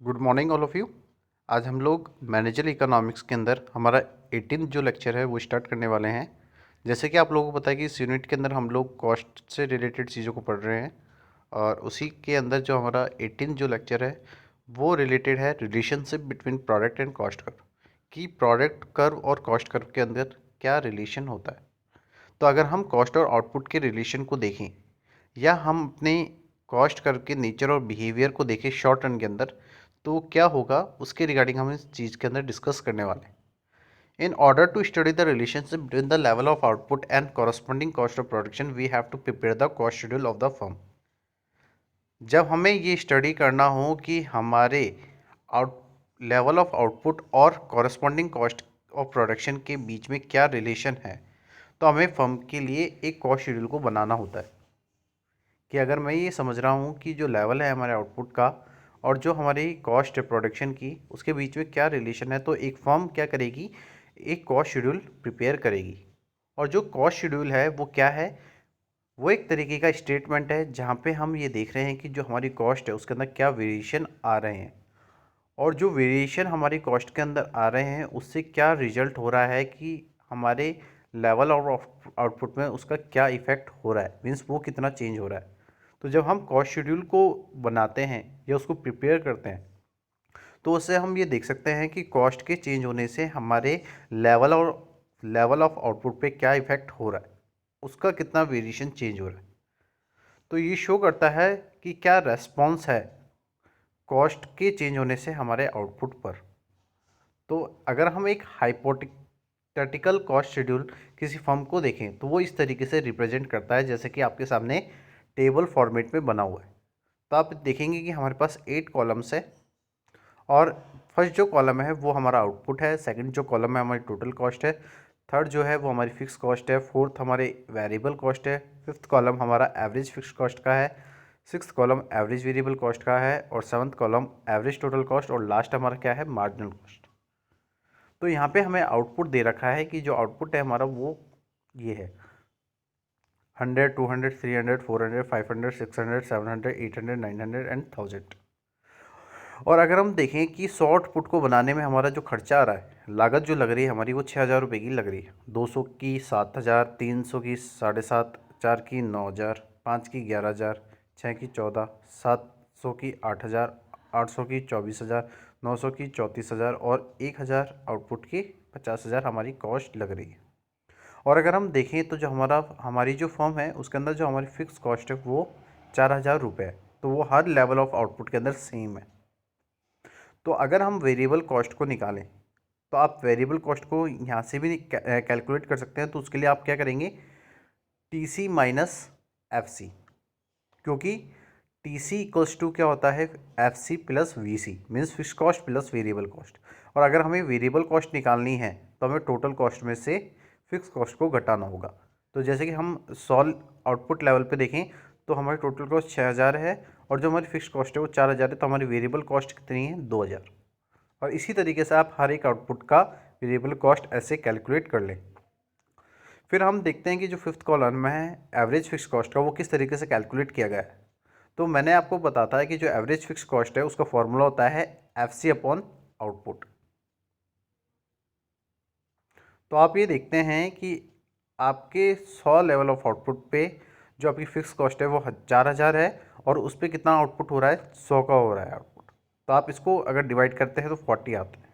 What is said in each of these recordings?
Good morning all of you. आज हम लोग मैनेजर इकोनॉमिक्स के अंदर हमारा 18 जो लेक्चर है वो स्टार्ट करने वाले हैं। जैसे कि आप लोगों को पता है कि इस यूनिट के अंदर हम लोग कॉस्ट से रिलेटेड चीज़ों को पढ़ रहे हैं और उसी के अंदर जो हमारा 18 जो लेक्चर है वो रिलेटेड है relationship between product and cost curve, कि प्रोडक्ट कर्व और कॉस्ट कर्व के अंदर क्या रिलेशन होता है। तो अगर हम कॉस्ट और आउटपुट के रिलेशन को देखें या हम अपने कॉस्ट कर्व के नेचर और बिहेवियर को देखें शॉर्ट रन के अंदर, तो क्या होगा उसके रिगार्डिंग हम इस चीज़ के अंदर डिस्कस करने वाले हैं। In order to study the relationship between the level of output and corresponding cost of production we have to prepare the cost schedule of the firm. जब हमें ये स्टडी करना हो कि हमारे आउट लेवल ऑफ आउटपुट और corresponding cost of production के बीच में क्या रिलेशन है, तो हमें फर्म के लिए एक कॉस्ट शेड्यूल को बनाना होता है। कि अगर मैं ये समझ रहा हूँ कि जो लेवल है हमारे आउटपुट का और जो हमारी कॉस्ट है प्रोडक्शन की, उसके बीच में क्या रिलेशन है, तो एक फर्म क्या करेगी, एक कॉस्ट शेड्यूल प्रिपेयर करेगी। और जो कॉस्ट शेड्यूल है वो क्या है, वो एक तरीके का स्टेटमेंट है जहाँ पे हम ये देख रहे हैं कि जो हमारी कॉस्ट है उसके अंदर क्या वेरिएशन आ रहे हैं और जो वेरिएशन हमारी कॉस्ट के अंदर आ रहे हैं उससे क्या रिजल्ट हो रहा है कि हमारे लेवल ऑफ आउटपुट में उसका क्या इफ़ेक्ट हो रहा है, मीन्स वो कितना चेंज हो रहा है। तो जब हम कॉस्ट शेड्यूल को बनाते हैं या उसको प्रिपेयर करते हैं तो उससे हम ये देख सकते हैं कि कॉस्ट के चेंज होने से हमारे लेवल ऑफ आउटपुट पे क्या इफ़ेक्ट हो रहा है, उसका कितना वेरिएशन चेंज हो रहा है। तो ये शो करता है कि क्या रेस्पॉन्स है कॉस्ट के चेंज होने से हमारे आउटपुट पर। तो अगर हम एक हाइपोथेटिकल कॉस्ट शेड्यूल किसी फर्म को देखें तो वो इस तरीके से रिप्रेजेंट करता है जैसे कि आपके सामने टेबल फॉर्मेट में बना हुआ है। तो आप देखेंगे कि हमारे पास 8 कॉलम्स है और फर्स्ट जो कॉलम है वो हमारा आउटपुट है, सेकंड जो कॉलम है हमारी टोटल कॉस्ट है, थर्ड जो है वो हमारी फिक्स कॉस्ट है, फोर्थ हमारे वेरिएबल कॉस्ट है, फिफ्थ कॉलम हमारा एवरेज फिक्स कॉस्ट का है, sixth column average variable cost का है और seventh column average total cost और लास्ट हमारा क्या है, मार्जिनल कॉस्ट। तो यहाँ पे हमें आउटपुट दे रखा है कि जो आउटपुट है हमारा वो ये है 100, 200, 300, 400, 500, 600, 700, 800, 900 एंड 1000। और अगर हम देखें कि 100 आउटपुट को बनाने में हमारा जो खर्चा आ रहा है, लागत जो लग रही है हमारी वो 6,000 रुपये की लग रही है, 200 की 7,000, 300 की 7,500, 4 की 9,000, 5 की 11,000, 6 की 14, 700 की 8,000, 800 की 24,000, 900 की 34,000 और 1,000 आउटपुट की 50,000 हमारी कॉस्ट लग रही है। और अगर हम देखें तो जो हमारी जो फर्म है उसके अंदर जो हमारी फ़िक्स कॉस्ट है वो 4,000 रुपये है, तो वो हर लेवल ऑफ आउटपुट के अंदर सेम है। तो अगर हम वेरिएबल कॉस्ट को निकालें तो आप वेरिएबल कॉस्ट को यहाँ से भी कैलकुलेट कर सकते हैं। तो उसके लिए आप क्या करेंगे, T C minus F C, क्योंकि टी सी इक्वल्स टू क्या होता है, F C plus V C, means fix cost plus variable cost. और अगर हमें वेरिएबल कॉस्ट निकालनी है तो हमें टोटल कॉस्ट में से फिक्स कॉस्ट को घटाना होगा। तो जैसे कि हम सॉल्व आउटपुट लेवल पे देखें तो हमारी टोटल कॉस्ट 6,000 है और जो हमारी फिक्स कॉस्ट है वो 4,000 है, तो हमारी वेरिएबल कॉस्ट कितनी है, 2,000। और इसी तरीके से आप हर एक आउटपुट का वेरिएबल कॉस्ट ऐसे कैलकुलेट कर लें। फिर हम देखते हैं कि जो फिफ्थ कॉलम में है एवरेज फिक्स कॉस्ट का, वो किस तरीके से कैलकुलेट किया गया है। तो मैंने आपको बताता है कि जो एवरेज फिक्स कॉस्ट है उसका फॉर्मूला होता है एफ सी अपॉन आउटपुट। तो आप ये देखते हैं कि आपके 100 लेवल ऑफ आउटपुट पे जो आपकी फिक्स कॉस्ट है वो 4,000 है और उस पर कितना आउटपुट हो रहा है, 100 का हो रहा है आउटपुट। तो आप इसको अगर डिवाइड करते हैं तो 40 आता है।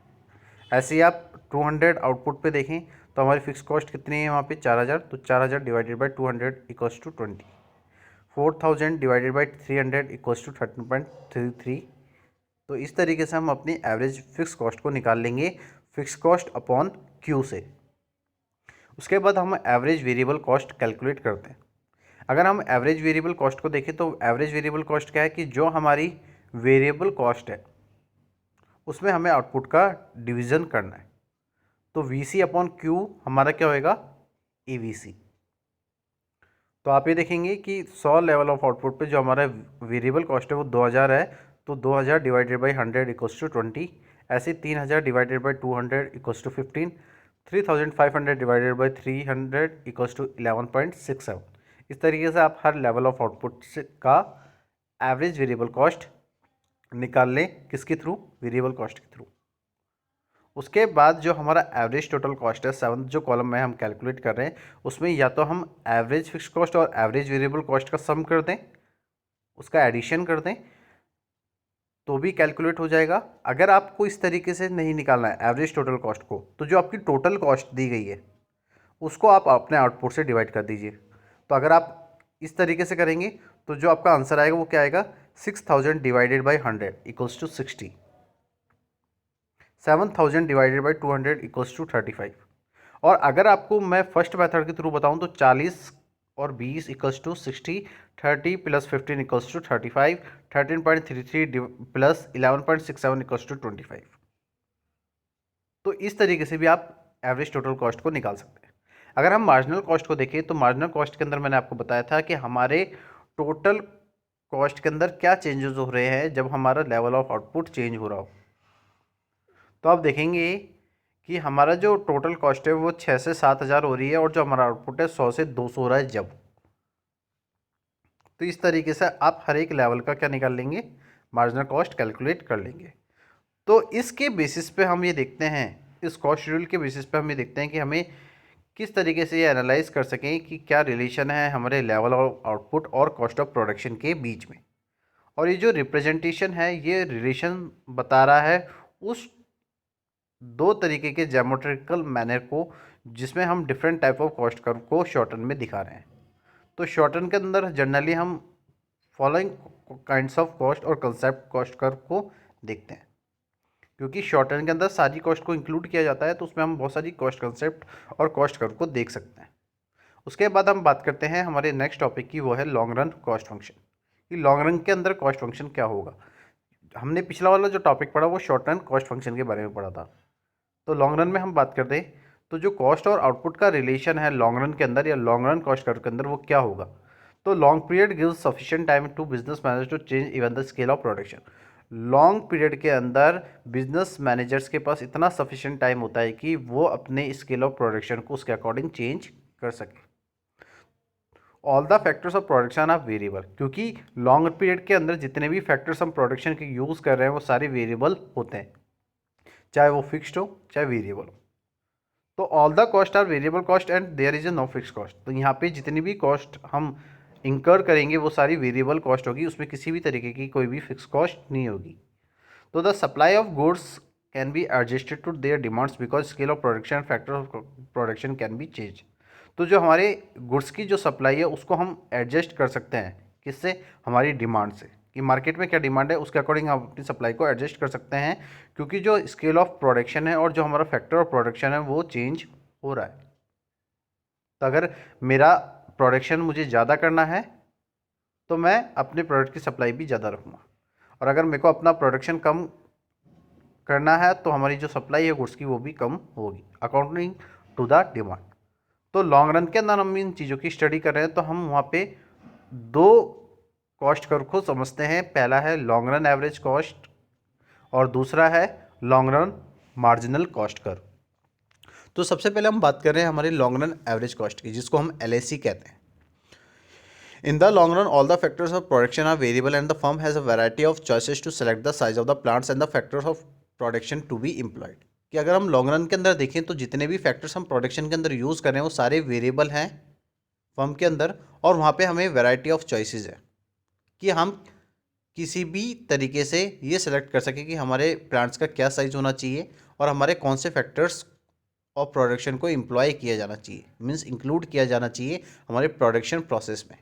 ऐसे ही आप 200 आउटपुट पे देखें तो हमारी फिक्स कॉस्ट कितनी है वहाँ पे, 4,000, तो 4,000 divided by 200 equals to 20। 4,000 divided by 300 equals to 13.33। तो इस तरीके से हम अपनी एवरेज फिक्स कॉस्ट को निकाल लेंगे फिक्स कॉस्ट अपॉन क्यू से। उसके बाद हम एवरेज वेरिएबल कॉस्ट कैलकुलेट करते हैं। अगर हम एवरेज वेरिएबल कॉस्ट को देखें तो एवरेज वेरिएबल कॉस्ट क्या है कि जो हमारी वेरिएबल कॉस्ट है उसमें हमें आउटपुट का डिवीज़न करना है। तो वी सी अपॉन क्यू हमारा क्या होएगा, ई वी सी। तो आप ये देखेंगे कि 100 लेवल ऑफ आउटपुट पे जो हमारा वेरिएबल कॉस्ट है वो 2,000 है, तो 2,000 डिवाइडेड बाई 100 इक्वल्स टू 20। ऐसे 3,000 divided by 200 equals to 15। 3,500 divided by 300 equals to 11.67। इस तरीके से आप हर लेवल ऑफ आउटपुट से का एवरेज वेरिएबल कॉस्ट निकाल लें किसके थ्रू, वेरिएबल कॉस्ट के थ्रू। उसके बाद जो हमारा एवरेज टोटल कॉस्ट है, 7th जो कॉलम में हम कैलकुलेट कर रहे हैं, उसमें या तो हम एवरेज फिक्स कॉस्ट और एवरेज वेरिएबल कॉस्ट का सम कर दें, उसका एडिशन कर दें, तो भी कैलकुलेट हो जाएगा। अगर आपको इस तरीके से नहीं निकालना है एवरेज टोटल कॉस्ट को, तो जो आपकी टोटल कॉस्ट दी गई है उसको आप अपने आउटपुट से डिवाइड कर दीजिए। तो अगर आप इस तरीके से करेंगे तो जो आपका आंसर आएगा वो क्या आएगा, 6000 divided by 100 equals to 60, 7000 divided by 200 equals to 35। और अगर आपको मैं फर्स्ट मेथड के थ्रू बताऊं तो 40 और 20 equals to 60, 30 plus 15 equals to 35, 13.33 plus 11.67 equals to 25। तो इस तरीके से भी आप एवरेज टोटल कॉस्ट को निकाल सकते हैं। अगर हम मार्जिनल कॉस्ट को देखें तो मार्जिनल कॉस्ट के अंदर मैंने आपको बताया था कि हमारे टोटल कॉस्ट के अंदर क्या चेंजेस हो रहे हैं जब हमारा लेवल ऑफ आउटपुट चेंज हो रहा हो। तो आप देखेंगे कि हमारा जो टोटल कॉस्ट है वो 6 से 7 हज़ार हो रही है और जो हमारा आउटपुट है 100 से 200 हो रहा है जब। तो इस तरीके से आप हर एक लेवल का क्या निकाल लेंगे, मार्जिनल कॉस्ट कैलकुलेट कर लेंगे। तो इसके बेसिस पे हम ये देखते हैं, इस कॉस्ट शेड्यूल के बेसिस पे हम ये देखते हैं कि हमें किस तरीके से ये एनालाइज कर सकें कि क्या रिलेशन है हमारे लेवल ऑफ आउटपुट और कॉस्ट ऑफ प्रोडक्शन के बीच में। और ये जो रिप्रेजेंटेशन है ये रिलेशन बता रहा है उस दो तरीके के ज्योमेट्रिकल मैनर को जिसमें हम different type of cost curve को शॉर्टन में दिखा रहे हैं। तो शॉर्टन के अंदर जनरली हम फॉलोइंग काइंड्स ऑफ कॉस्ट और कंसेप्ट कॉस्ट कर्व को देखते हैं, क्योंकि शॉर्टन के अंदर सारी कॉस्ट को इंक्लूड किया जाता है तो उसमें हम बहुत सारी कॉस्ट कंसेप्ट और कॉस्ट कर्व को देख सकते हैं। उसके बाद हम बात करते हैं हमारे नेक्स्ट टॉपिक की, वो है लॉन्ग रन कॉस्ट फंक्शन। कि लॉन्ग रन के अंदर कॉस्ट फंक्शन क्या होगा। हमने पिछला वाला जो टॉपिक पढ़ा वो शॉर्ट रन कॉस्ट फंक्शन के बारे में पढ़ा था। तो लॉन्ग रन में हम बात करते हैं तो जो कॉस्ट और आउटपुट का रिलेशन है लॉन्ग रन के अंदर या लॉन्ग रन कॉस्ट कर्व के अंदर वो क्या होगा। तो long period gives sufficient time to business manager to change even the scale of production. Long period के अंदर बिजनेस मैनेजर्स के पास इतना सफिशिएंट टाइम होता है कि वो अपने स्केल ऑफ प्रोडक्शन को उसके अकॉर्डिंग चेंज कर सके। All the factors of production are variable, क्योंकि लॉन्ग पीरियड के अंदर जितने भी फैक्टर्स हम प्रोडक्शन के यूज़ कर रहे हैं वो सारे वेरिएबल होते हैं, चाहे वो फिक्स्ड हो चाहे वेरिएबल हो। तो all the cost are variable cost and there is a no fix cost. तो यहाँ पे जितनी भी कॉस्ट हम इंकर करेंगे वो सारी वेरिएबल कॉस्ट होगी, उसमें किसी भी तरीके की कोई भी फिक्स कॉस्ट नहीं होगी। तो the supply of goods can be adjusted to their demands because scale of production factor of production can be change. तो जो हमारे गुड्स की जो सप्लाई है उसको हम एडजस्ट कर सकते हैं, किससे, हमारी डिमांड से, कि मार्केट में क्या डिमांड है उसके अकॉर्डिंग हम अपनी सप्लाई को एडजस्ट कर सकते हैं, क्योंकि जो स्केल ऑफ प्रोडक्शन है और जो हमारा फैक्टर ऑफ प्रोडक्शन है वो चेंज हो रहा है। तो अगर मेरा प्रोडक्शन मुझे ज़्यादा करना है तो मैं अपने प्रोडक्ट की सप्लाई भी ज़्यादा रखूँगा, और अगर मेरे को अपना प्रोडक्शन कम करना है तो हमारी जो सप्लाई है गुड्स की वो भी कम होगी अकॉर्डिंग टू द डिमांड। तो लॉन्ग रन के अंदर हम इन चीज़ों की स्टडी कर रहे हैं तो हम वहाँ पे दो कॉस्ट कर्व को समझते हैं। पहला है लॉन्ग रन एवरेज कॉस्ट और दूसरा है long run marginal cost curve. तो सबसे पहले हम बात कर रहे हैं हमारे लॉन्ग रन एवरेज कॉस्ट की, जिसको हम LAC कहते हैं। In the long run, all the factors of production are variable and the firm has a variety of choices to select the size of the plants and the factors of production to be employed। कि अगर हम long run के अंदर देखें तो जितने भी factors हम प्रोडक्शन के अंदर यूज़ कर रहे हैं वो सारे वेरिएबल हैं फर्म के अंदर, और वहाँ पे हमें वैरायटी ऑफ चॉइसेस है कि हम किसी भी तरीके से ये सेलेक्ट कर सकें कि हमारे प्लांट्स का क्या साइज़ होना चाहिए और हमारे कौन से फैक्टर्स ऑफ प्रोडक्शन को एम्प्लॉय किया जाना चाहिए, मीन्स इंक्लूड किया जाना चाहिए हमारे प्रोडक्शन प्रोसेस में।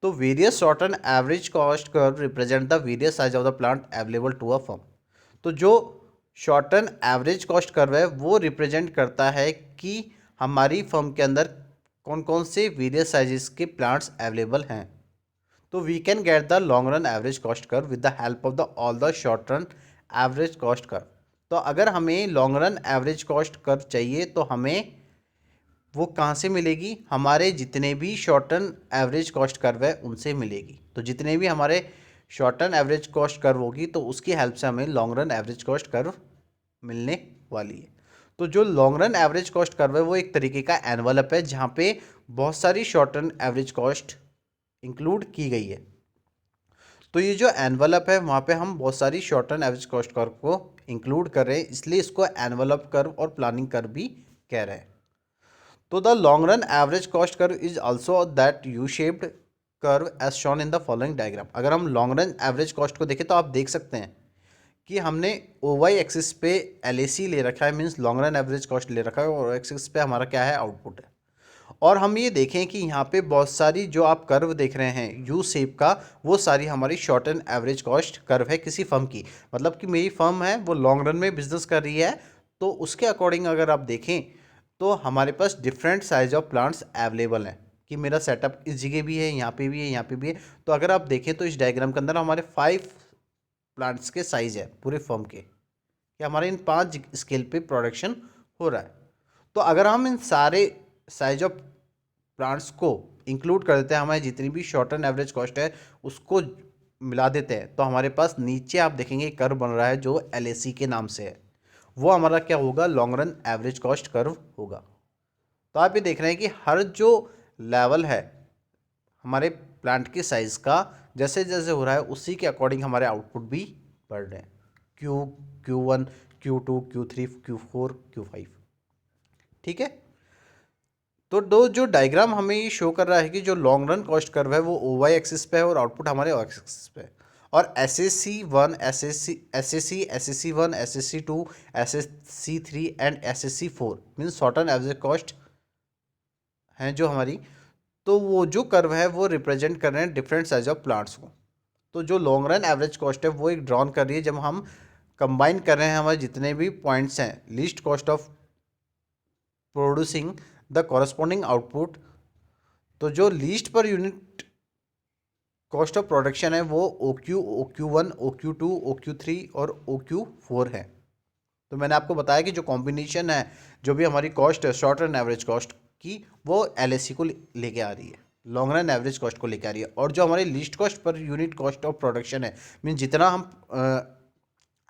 तो various short and average cost curve represent the various size of the plant available to a firm. तो जो short and average cost curve है वो रिप्रेजेंट करता है कि हमारी फर्म के अंदर कौन कौन से वेरियस साइजेस के प्लांट्स अवेलेबल हैं। तो we can get the long run average cost curve with the help of the all the short run average cost curve. तो अगर हमें long run average cost curve चाहिए तो हमें वो कहाँ से मिलेगी, हमारे जितने भी short term average cost curve है उनसे मिलेगी। तो जितने भी हमारे short term average cost curve होगी तो उसकी हेल्प से हमें long run average cost curve मिलने वाली है। तो जो long run average cost curve है वो एक तरीके का एनवलप है जहाँ पे बहुत सारी short term average cost include की गई है। तो ये जो एनवलप है वहाँ पे हम बहुत सारी short term average cost curve को इंक्लूड कर रहे हैं, इसलिए इसको एनवलप कर्व और प्लानिंग कर्व भी कह रहे हैं। तो the long run average cost curve is also that U shaped curve as shown in the following diagram. अगर हम लॉन्ग रन एवरेज कॉस्ट को देखें तो आप देख सकते हैं कि हमने ओ वाई एक्सिस पे एल ले रखा है, means long run average cost ले रखा है, और एक्सिस पे हमारा क्या है, आउटपुट है। और हम ये देखें कि यहाँ पे बहुत सारी जो आप कर्व देख रहे हैं यू शेप का, वो सारी हमारी short and average cost curve है किसी फर्म की। मतलब कि मेरी फर्म है वो लॉन्ग रन में बिजनेस कर रही है, तो उसके अकॉर्डिंग अगर आप देखें तो हमारे पास different size of plants available हैं कि मेरा सेटअप इस जगह भी है, यहाँ पे भी है, यहाँ पे भी है। तो अगर आप देखें तो इस डायग्राम के अंदर हमारे 5 प्लांट्स के साइज है पूरे फर्म के, कि हमारे इन 5 स्केल पे प्रोडक्शन हो रहा है। तो अगर हम इन सारे साइज ऑफ प्लांट्स को इंक्लूड कर देते हैं, हमारी जितनी भी शॉर्ट टर्म एवरेज कॉस्ट है उसको मिला देते हैं, तो हमारे पास नीचे आप देखेंगे कर्व बन रहा है जो एल के नाम से है। वो हमारा क्या होगा, long run average cost curve होगा। तो आप ये देख रहे हैं कि हर जो लेवल है हमारे प्लांट के साइज़ का जैसे जैसे हो रहा है उसी के अकॉर्डिंग हमारे आउटपुट भी बढ़ रहे हैं, Q1, Q2, Q3, Q4, Q5। ठीक है। तो दो जो डायग्राम हमें ये शो कर रहा है कि जो लॉन्ग रन कॉस्ट कर्व है वो ओ वाई एक्सिस पे है और आउटपुट हमारे वाई एक्सिस पे है। और SSC1, SSC1, SSC2, SSC3 and SSC4 means short term average cost हैं जो हमारी, तो वो जो कर्व है वो रिप्रेजेंट कर रहे हैं डिफरेंट साइज ऑफ प्लांट्स को। तो जो लॉन्ग रन एवरेज कॉस्ट है वो एक ड्रॉन कर रही है जब हम कंबाइन कर रहे हैं हमारे जितने भी पॉइंट्स हैं, least cost of producing the corresponding output. तो जो least per unit cost of production है वो OQ1, OQ2, OQ3 और OQ4 है। तो मैंने आपको बताया कि जो कॉम्बिनेशन है जो भी हमारी कॉस्ट है शॉर्ट रन एवरेज कॉस्ट की, वो LAC को लेके आ रही है, लॉन्ग रन एवरेज कॉस्ट को लेके आ रही है। और जो हमारी least cost per unit cost of production है, मीन जितना हम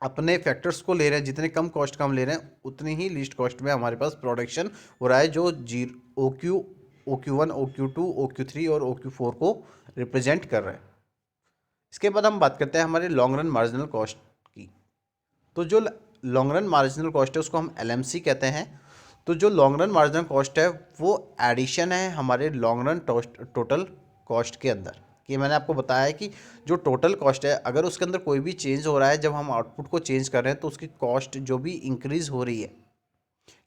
अपने फैक्टर्स को ले रहे हैं, जितने कम कॉस्ट का हम ले रहे हैं उतनी ही लीस्ट कॉस्ट में हमारे पास प्रोडक्शन हो रहा है, जो OQ1, OQ2, OQ3 और OQ4 को रिप्रेजेंट कर रहा है। इसके बाद हम बात करते हैं हमारे लॉन्ग रन मार्जिनल कॉस्ट की। तो जो लॉन्ग रन मार्जिनल कॉस्ट है उसको हम LMC कहते हैं। तो जो लॉन्ग रन मार्जिनल कॉस्ट है वो एडिशन है हमारे लॉन्ग रन टोटल कॉस्ट के अंदर। कि मैंने आपको बताया है कि जो टोटल कॉस्ट है अगर उसके अंदर कोई भी चेंज हो रहा है, जब हम आउटपुट को चेंज कर रहे हैं तो उसकी कॉस्ट जो भी इंक्रीज़ हो रही है,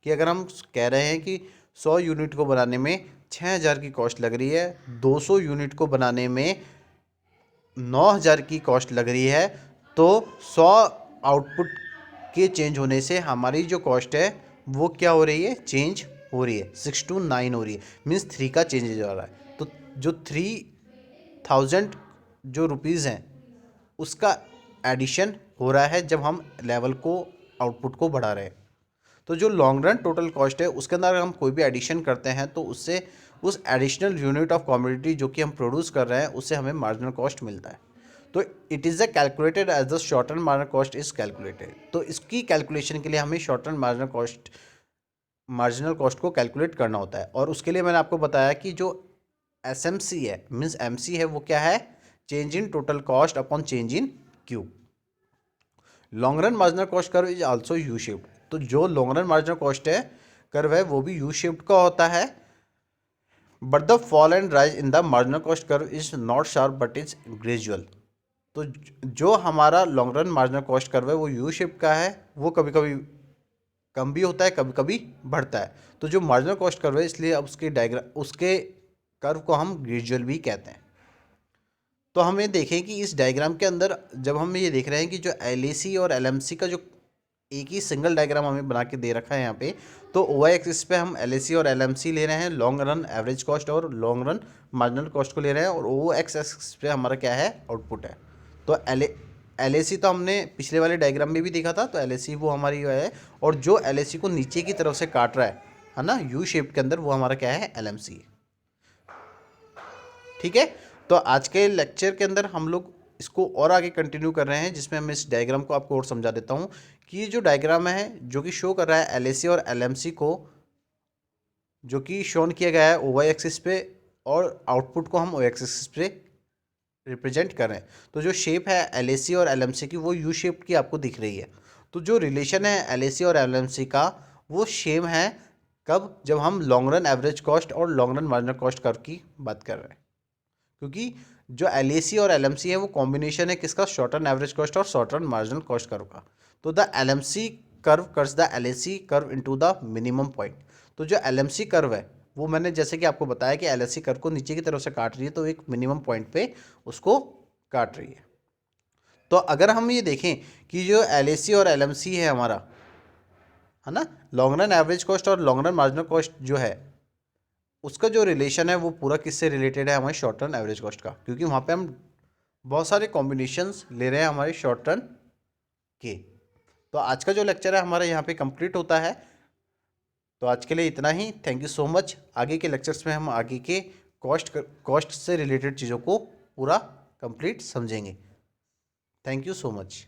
कि अगर हम कह रहे हैं कि 100 यूनिट को बनाने में 6000 की कॉस्ट लग रही है, 200 यूनिट को बनाने में 9000 की कॉस्ट लग रही है, तो 100 आउटपुट के चेंज होने से हमारी जो कॉस्ट है वो क्या हो रही है, चेंज हो रही है, 6 to 9 हो रही है, मीन्स 3 का चेंज हो रहा है। तो जो 3000 जो रुपीज़ हैं उसका एडिशन हो रहा है जब हम लेवल को आउटपुट को बढ़ा रहे हैं। तो जो लॉन्ग रन टोटल कॉस्ट है उसके अंदर अगर हम कोई भी एडिशन करते हैं तो उससे उस एडिशनल यूनिट ऑफ कमोडिटी जो कि हम प्रोड्यूस कर रहे हैं उससे हमें मार्जिनल कॉस्ट मिलता है। तो it is the calculated as the short term marginal cost is calculated. तो इसकी कैलकुलेशन के लिए हमें शॉर्ट टर्म मार्जिनल कॉस्ट को कैलकुलेट करना होता है। और उसके लिए मैंने आपको बताया कि जो SMC है मीन्स MC है वो क्या है, change in total cost upon change in Q। Long run marginal cost curve is also U shaped. तो जो लॉन्ग रन मार्जिनल कॉस्ट है कर्व है वो भी यू शेप्ड का होता है, but the fall and rise in the marginal cost curve is not sharp but is gradual. तो जो हमारा long run marginal cost curve है वो यू शेप का है, वो कभी कभी कम भी होता है, कभी कभी बढ़ता है। तो जो मार्जिनल कॉस्ट कर्व है इसलिए अब उसके कर्व को हम ग्रेजुअल भी कहते हैं। तो हमें देखें कि इस डायग्राम के अंदर जब हम ये देख रहे हैं कि जो LAC और LMC का जो एक ही सिंगल डायग्राम हमें बना के दे रखा है यहाँ पे, तो OY एक्सिस पे हम LAC और LMC ले रहे हैं, लॉन्ग रन एवरेज कॉस्ट और लॉन्ग रन मार्जिनल कॉस्ट को ले रहे हैं, और OX एक्सिस पे हमारा क्या है, आउटपुट है। तो LAC तो हमने पिछले वाले डायग्राम में भी देखा था, तो LAC वो हमारी है, और जो LAC को नीचे की तरफ से काट रहा है ना यू शेप के अंदर, वो हमारा क्या है, LMC। ठीक है। तो आज के लेक्चर के अंदर हम लोग इसको और आगे कंटिन्यू कर रहे हैं, जिसमें मैं इस डायग्राम को आपको और समझा देता हूँ कि ये जो डायग्राम है जो कि शो कर रहा है LAC और LMC को, जो कि शोन किया गया है OY एक्सिस पे, और आउटपुट को हम OX एक्सिस पे रिप्रेजेंट कर रहे हैं। तो जो शेप है एलएसी और एलएमसी की वो यू शेप की आपको दिख रही है। तो जो रिलेशन है एलएसी और एलएमसी का वो सेम है कब, जब हम लॉन्ग रन एवरेज कॉस्ट और long run marginal cost curve की बात कर रहे हैं। क्योंकि जो एलएसी और एलएमसी है वो कॉम्बिनेशन है किसका, शॉर्ट रन एवरेज कॉस्ट और short run marginal cost curve का। तो the LMC curve curves the LAC curve into the minimum point. तो जो एलएमसी कर्व है वो मैंने जैसे कि आपको बताया कि एलएसी कर्व को नीचे की तरफ से काट रही है, तो एक मिनिमम पॉइंट पे उसको काट रही है। तो अगर हम ये देखें कि जो एलएसी और एलएमसी है हमारा, है ना, लॉन्ग रन एवरेज कॉस्ट और लॉन्ग रन मार्जिनल कॉस्ट जो है उसका जो रिलेशन है वो पूरा किससे रिलेटेड है, हमारे शॉर्ट रन एवरेज कॉस्ट का। क्योंकि वहाँ पे हम बहुत सारे कॉम्बिनेशंस ले रहे हैं हमारे शॉर्ट रन के। तो आज का जो लेक्चर है हमारा यहाँ पे कंप्लीट होता है। तो आज के लिए इतना ही। Thank you so much. आगे के लेक्चर्स में हम आगे के कॉस्ट से रिलेटेड चीज़ों को पूरा कंप्लीट समझेंगे। Thank you so much.